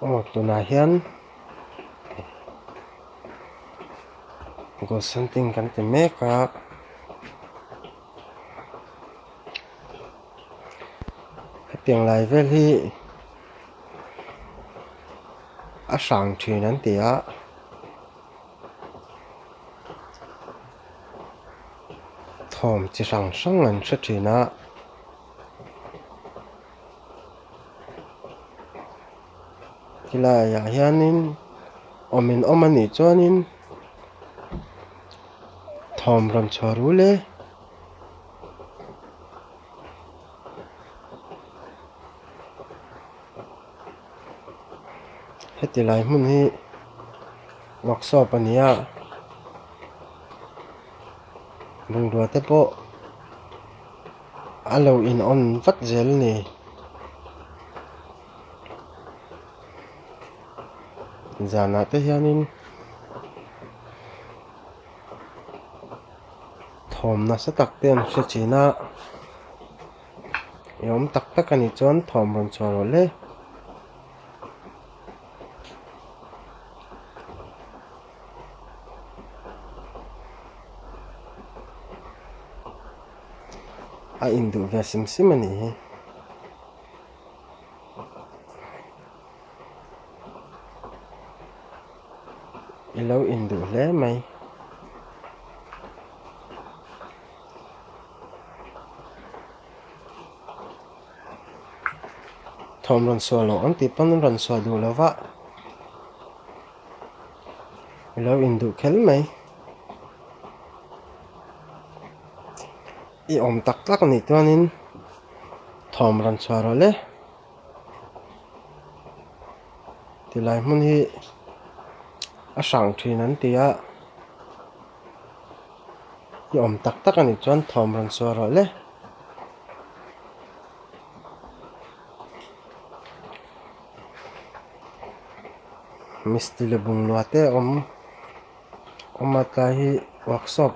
tuna hian go something kan ti meka piang lai vel hi a sang thin an tia thom chi sang sang an tha thina tilai ah hianin omin omani chuanin thom ron chhoru le heti lai hmun hi workshop ania bungrua te pawh a lo in on vat zel ni zana te hianin thom na sa tak te an hre thina yom tak tak ani chuan thom ron chhawr le a in duh ve sim sim ani hi i lo in duh hle mai thom ron suah lo an ti pan ron suah duh lova i lo in duh khel mai i om tak tak ani chuanin thom ron chhuar ro le tilai hmun hi a sang thin an tia i om tak tak ani chuan thom ron chhuar ro le mistri le bungrua te omata hi workshop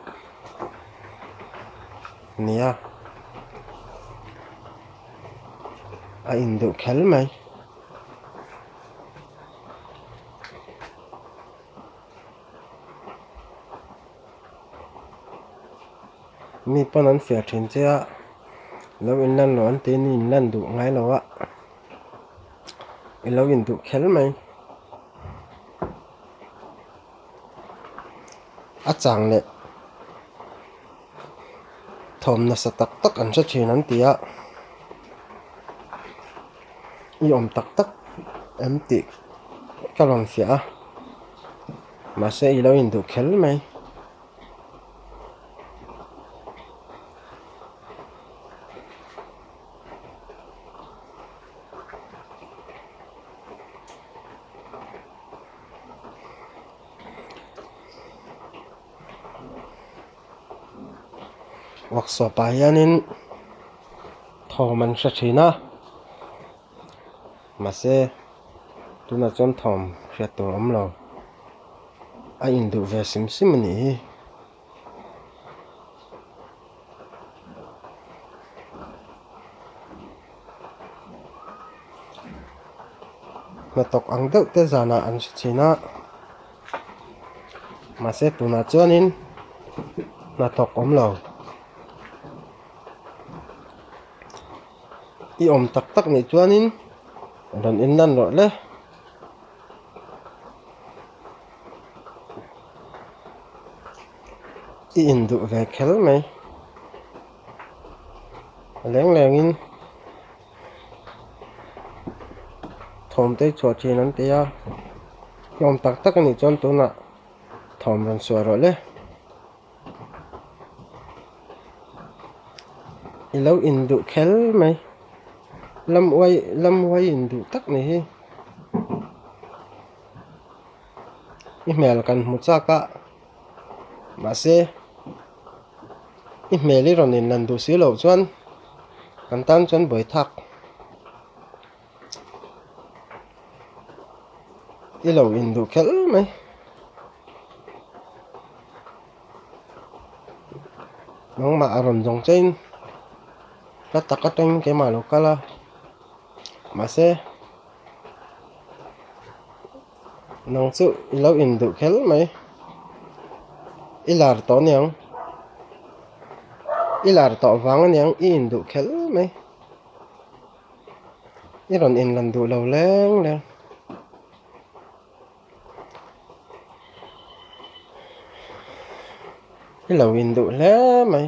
nia a in duh khel mai mi pawn an fiar thin chea lo in lan lo an ti ni in lan duh ngai lo a i lo in duh khel mai a chang le thom na sa tak tak an hre thin an tia i om tak tak em ti kalon fia ma se i lo in duh khel mai workshop ah hianin thom an hre thina ma se tuna chuan thom hriat tur awm lo a in duh ve sim sim ani hi hnathawk ang deuh te zanah an hre thina ma se tunah chuanin hnathawk awm lo i om tak tak ni chuanin ron in lan ro le i in duh ve khel mai leng lengin thom te chhuah thin an tia i om tak tak ani chuan tunah thom ron suah ro le i lo in duh khel mai lam uai in duh tak ni hi i hmel kan hmu chaka ma se i hmel hi ron in lan duh si lo chuan kan tan chuan boi thak i lo in duh khel mai nangma a ron zawng chein la tak ateng ke ma lo kala ma se nang chu ilo in du khel mai ilar to niang ilar to wang niang I in du khel mai iron in lan du lo leng leng ilo in du hle mai